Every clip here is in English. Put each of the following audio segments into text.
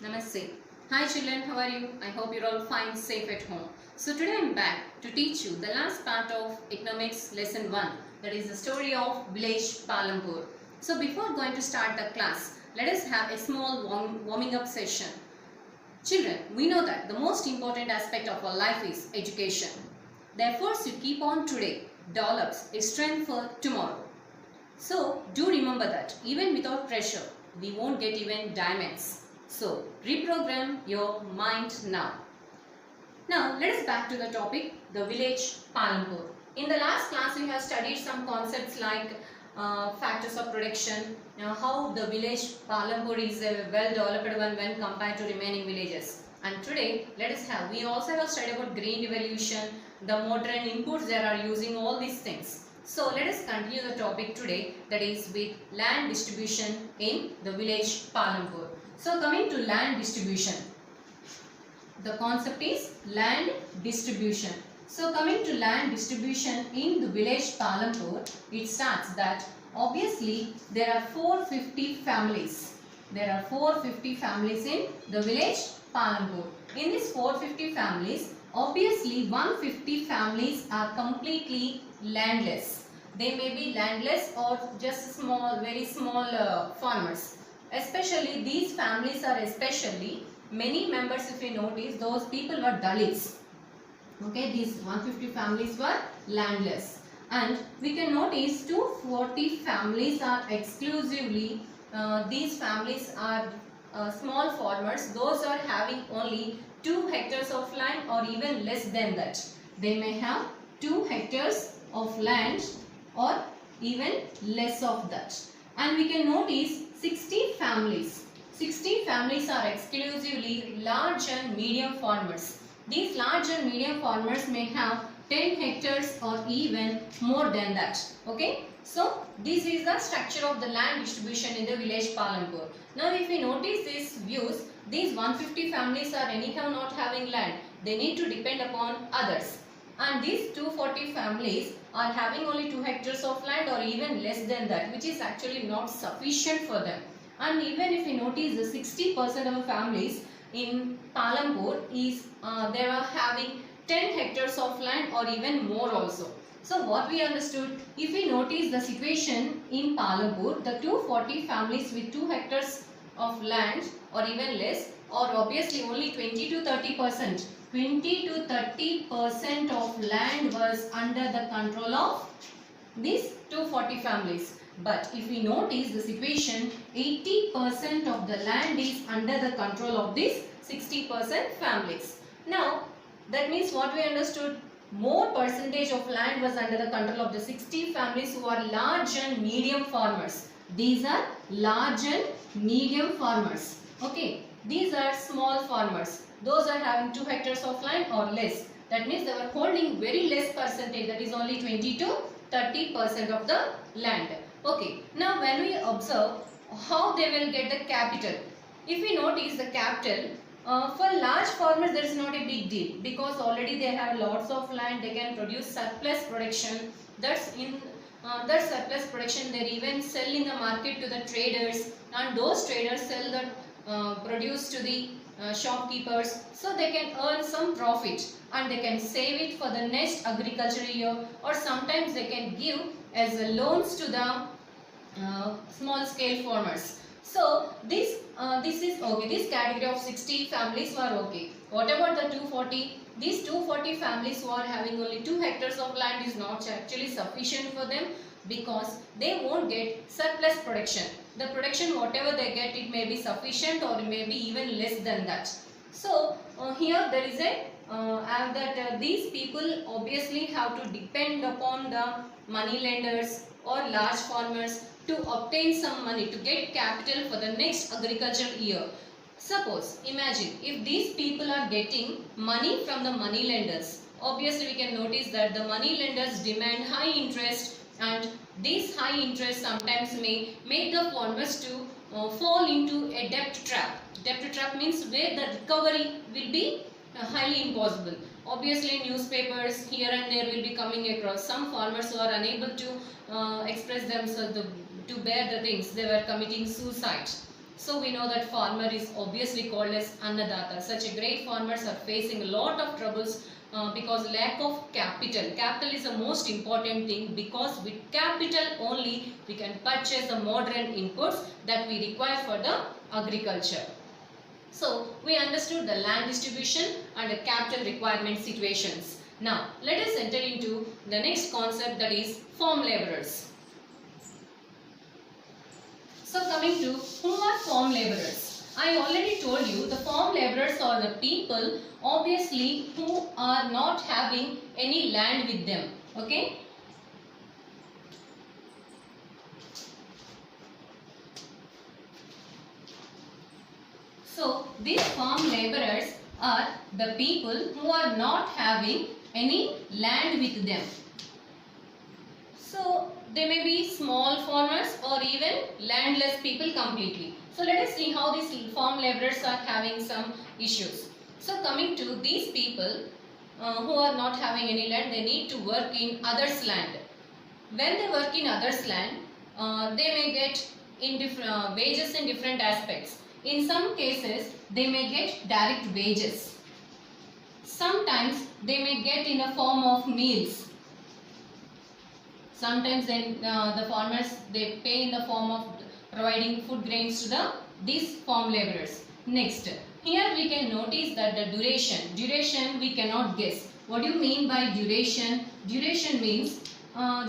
Namaste. Hi children, how are you? I hope you're all fine, safe at home. So today I'm back to teach you the last part of economics lesson 1, that is the story of village Palampur. So before going to start the class, let us have a small warming up session. Children, we know that the most important aspect of our life is education. The efforts you keep on today develops a strength for tomorrow. So do remember that even without pressure, we won't get even diamonds. So reprogram your mind now. Now let us back to the topic, the village Palampur. In the last class we have studied some concepts like factors of production, how the village Palampur is a well developed one when compared to remaining villages. And today we also have studied about green revolution, the modern inputs they are using, all these things. So let us continue the topic today, that is with land distribution in the village Palampur. So coming to land distribution, the concept is land distribution. So coming to land distribution in the village Palampur, it starts that obviously there are 450 families. There are 450 families in the village Palampur. In these 450 families, obviously 150 families are completely landless. They may be landless or just small, very small farmers. Especially these families are many members, if you notice, those people were Dalits. Okay, these 150 families were landless. And we can notice 240 families are exclusively, these families are small farmers. Those are having only 2 hectares of land or even less than that. They may have 2 hectares of land or even less of that. And we can notice 60 families. 60 families are exclusively large and medium farmers. These large and medium farmers may have 10 hectares or even more than that. Okay. So this is the structure of the land distribution in the village Palampur. Now if we notice these views, these 150 families are anyhow not having land. They need to depend upon others. And these 240 families are having only 2 hectares of land or even less than that, which is actually not sufficient for them. And even if you notice, the 60% of the families in Palampur is they are having 10 hectares of land or even more also. So what we understood, if we notice the situation in Palampur, the 240 families with 2 hectares of land or even less, or obviously only 20 to 30%. 20 to 30% of land was under the control of these 240 families. But if we notice the situation, 80% of the land is under the control of these 60% families. Now, that means what we understood, more percentage of land was under the control of the 60 families who are large and medium farmers. These are large and medium farmers. Okay, these are small farmers. Those are having 2 hectares of land or less. That means they were holding very less percentage, that is only 20 to 30% of the land. Okay, now when we observe how they will get the capital, if we notice the capital, for large farmers there is not a big deal because already they have lots of land, they can produce surplus production. That's in that surplus production they even sell in the market to the traders, and those traders sell the produce to the shopkeepers, so they can earn some profit and they can save it for the next agricultural year, or sometimes they can give as loans to the small scale farmers. So this is okay. This category of 60 families were okay. What about the 240? These 240 families who are having only 2 hectares of land is not actually sufficient for them, because they won't get surplus production. The production whatever they get, it may be sufficient or may be even less than that. So here there is a these people obviously have to depend upon the money lenders or large farmers to obtain some money, to get capital for the next agricultural year. Suppose, imagine if these people are getting money from the money lenders, obviously we can notice that the money lenders demand high interest, and this high interest sometimes may make the farmers to fall into a debt trap. Debt trap means where the recovery will be highly impossible. Obviously newspapers here and there will be coming across some farmers who are unable to express themselves to bear the things, they were committing suicide. So we know that farmer is obviously called as Annadata. Such a great farmers are facing a lot of troubles because lack of capital. Capital is the most important thing, because with capital only we can purchase the modern inputs that we require for the agriculture. So we understood the land distribution and the capital requirement situations. Now let us enter into the next concept, that is farm laborers. So coming to who are farm laborers? I already told you the farm laborers are the people obviously who are not having any land with them. Okay. So these farm laborers are the people who are not having any land with them. So they may be small farmers or even landless people completely. So let us see how these farm laborers are having some issues. So coming to these people who are not having any land, they need to work in others' land. When they work in others' land, they may get in different wages in different aspects. In some cases, they may get direct wages. Sometimes they may get in a form of meals. Sometimes then the farmers, they pay in the form of providing food grains to these farm laborers. Next, here we can notice that the duration we cannot guess. What do you mean by duration? Duration means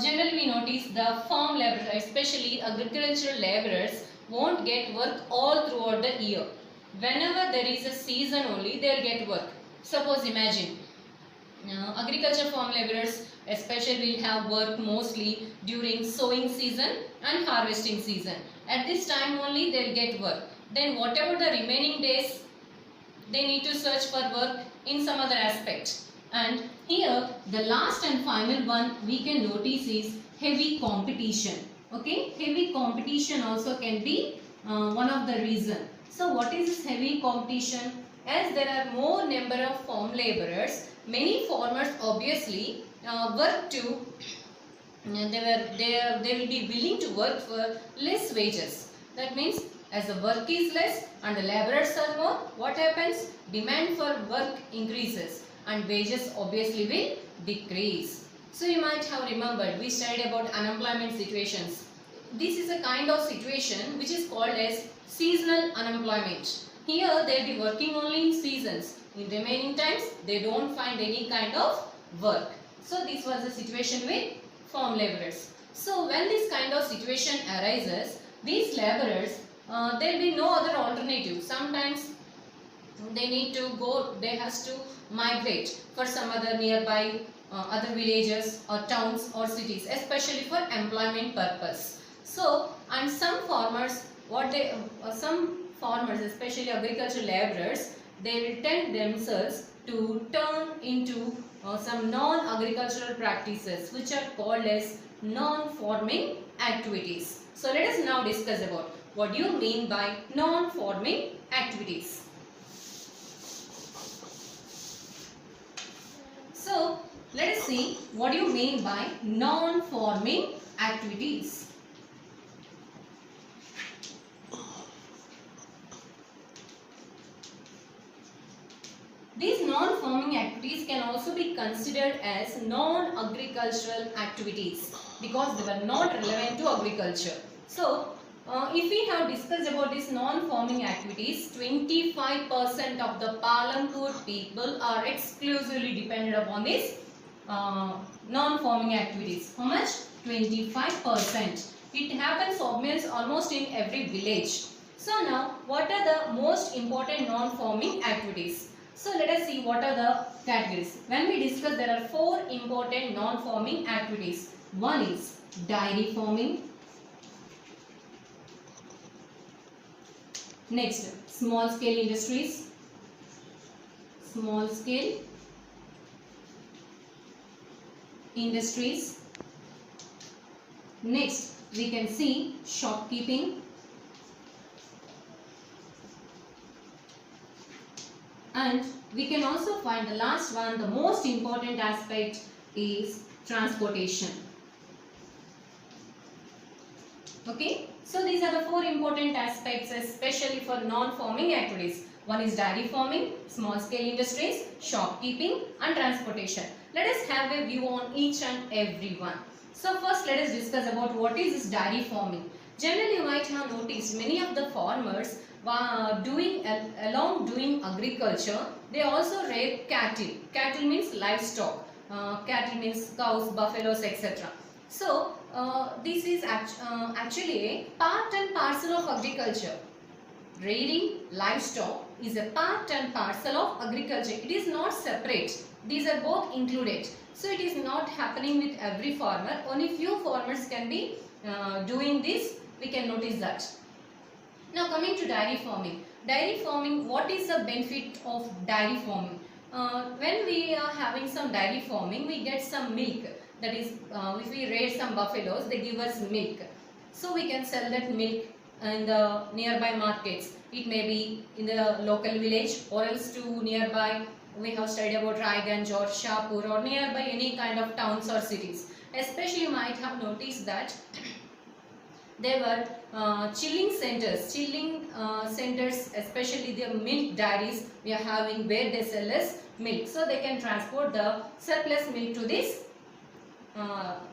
generally we notice the farm laborers, especially agricultural laborers, won't get work all throughout the year. Whenever there is a season only, they will get work. Suppose imagine agriculture farm laborers especially will have work mostly during sowing season and harvesting season. At this time only they will get work. Then whatever the remaining days, they need to search for work in some other aspect. And here the last and final one we can notice is heavy competition. Okay, heavy competition also can be one of the reason. So what is this heavy competition? As there are more number of farm laborers, many farmers obviously work to they will be willing to work for less wages. That means as the work is less and the laborers are more, what happens? Demand for work increases and wages obviously will decrease. So you might have remembered we studied about unemployment situations. This is a kind of situation which is called as seasonal unemployment. Here they will be working only in seasons. In remaining times they don't find any kind of work. So this was the situation with farm laborers. So when this kind of situation arises, these laborers, there will be no other alternative. Sometimes they need to go, they has to migrate for some other nearby other villages or towns or cities, especially for employment purpose. So and some farmers, some farmers, especially agricultural laborers, they will tend themselves to turn into some non-agricultural practices which are called as non-farming activities. So let us now discuss about what do you mean by non-farming activities. So let us see what do you mean by non-farming activities. These non-farming activities can also be considered as non-agricultural activities because they were not relevant to agriculture. So, if we have discussed about these non-farming activities, 25% of the Palanpur people are exclusively dependent upon these non-farming activities. How much? 25%. It happens almost in every village. So now, what are the most important non-farming activities? So let us see what are the categories. When we discuss, there are 4 important non-farming activities. One is dairy farming. Next, small scale industries. Small scale industries. Next, we can see shopkeeping. And we can also find the last one, the most important aspect is transportation. Okay, So these are the four important aspects, especially for non-farming activities. One is dairy farming, small scale industries, shopkeeping and transportation. Let us have a view on each and every one. So first let us discuss about what is this dairy farming. Generally you might have noticed many of the farmers along doing agriculture, they also rear cattle. Cattle means livestock. Cattle means cows, buffaloes, etc. So this is actually a part and parcel of agriculture. Rearing livestock is a part and parcel of agriculture. It is not separate. These are both included. So it is not happening with every farmer. Only few farmers can be doing this. We can notice that. Now coming to dairy farming. Dairy farming, what is the benefit of dairy farming? When we are having some dairy farming, we get some milk. That is, if we raise some buffaloes, they give us milk. So we can sell that milk in the nearby markets. It may be in the local village or else to nearby. We have studied about Raiganj or Shahpur or nearby any kind of towns or cities. Especially you might have noticed that there were chilling centers, especially the milk dairies we are having where they sell us milk. So they can transport the surplus milk to this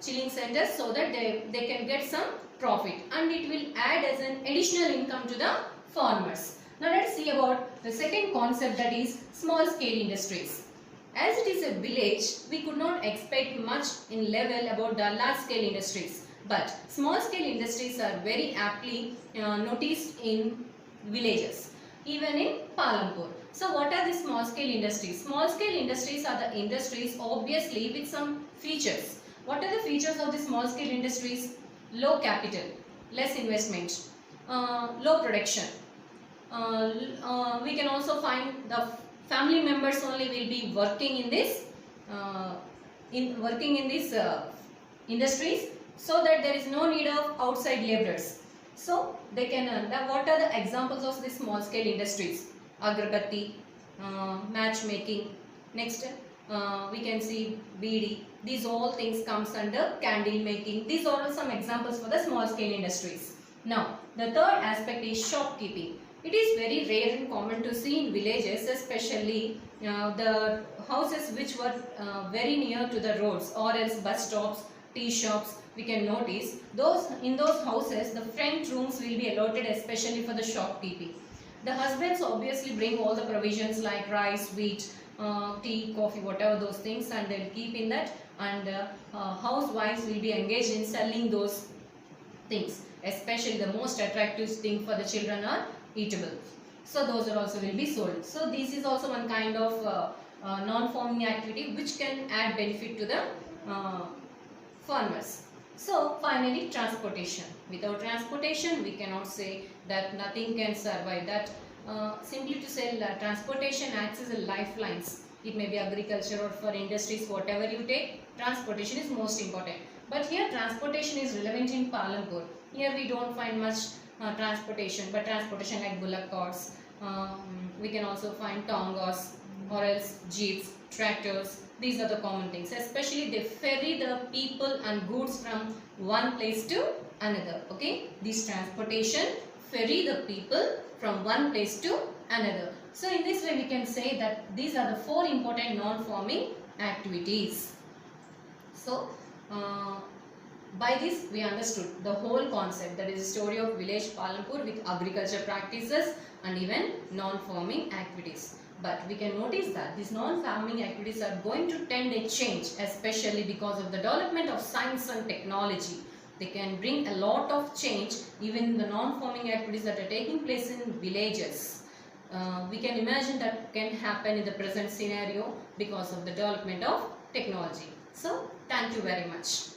chilling centers so that they can get some profit, and it will add as an additional income to the farmers. Now let us see about the second concept, that is small scale industries. As it is a village, we could not expect much in level about the large scale industries. But small scale industries are very aptly noticed in villages, even in Palampur. So what are the small scale industries? Small scale industries are the industries obviously with some features. What are the features of the small scale industries? Low capital, less investment, low production. We can also find the family members only will be working in this industries, so that there is no need of outside laborers. So they can earn. Now what are the examples of these small scale industries? Agarbatti, matchmaking. Next we can see BD. These all things comes under candle making. These are all some examples for the small scale industries. Now the third aspect is shopkeeping. It is very rare and common to see in villages, especially the houses which were very near to the roads or else bus stops, tea shops. We can notice in those houses the front rooms will be allotted especially for the shopkeeping. The husbands obviously bring all the provisions like rice, wheat, tea, coffee, whatever those things, and they will keep in that, and housewives will be engaged in selling those things. Especially the most attractive thing for the children are eatable. So those are also will be sold. So this is also one kind of non-farming activity which can add benefit to the farmers. So finally, transportation. Without transportation, we cannot say that nothing can survive. That simply to say that transportation acts as a lifelines. It may be agriculture or for industries, whatever you take, transportation is most important. But here transportation is relevant in Palampur. Here we don't find much transportation, but transportation like bullock carts. We can also find tongas or else jeeps, tractors. These are the common things. Especially they ferry the people and goods from one place to another. Okay, this transportation ferry the people from one place to another. So in this way we can say that these are the four important non-farming activities. So by this we understood the whole concept, that is the story of village Palampur with agriculture practices and even non-farming activities. But we can notice that these non-farming activities are going to tend a change, especially because of the development of science and technology. They can bring a lot of change even in the non-farming activities that are taking place in villages. We can imagine that can happen in the present scenario because of the development of technology. So thank you very much.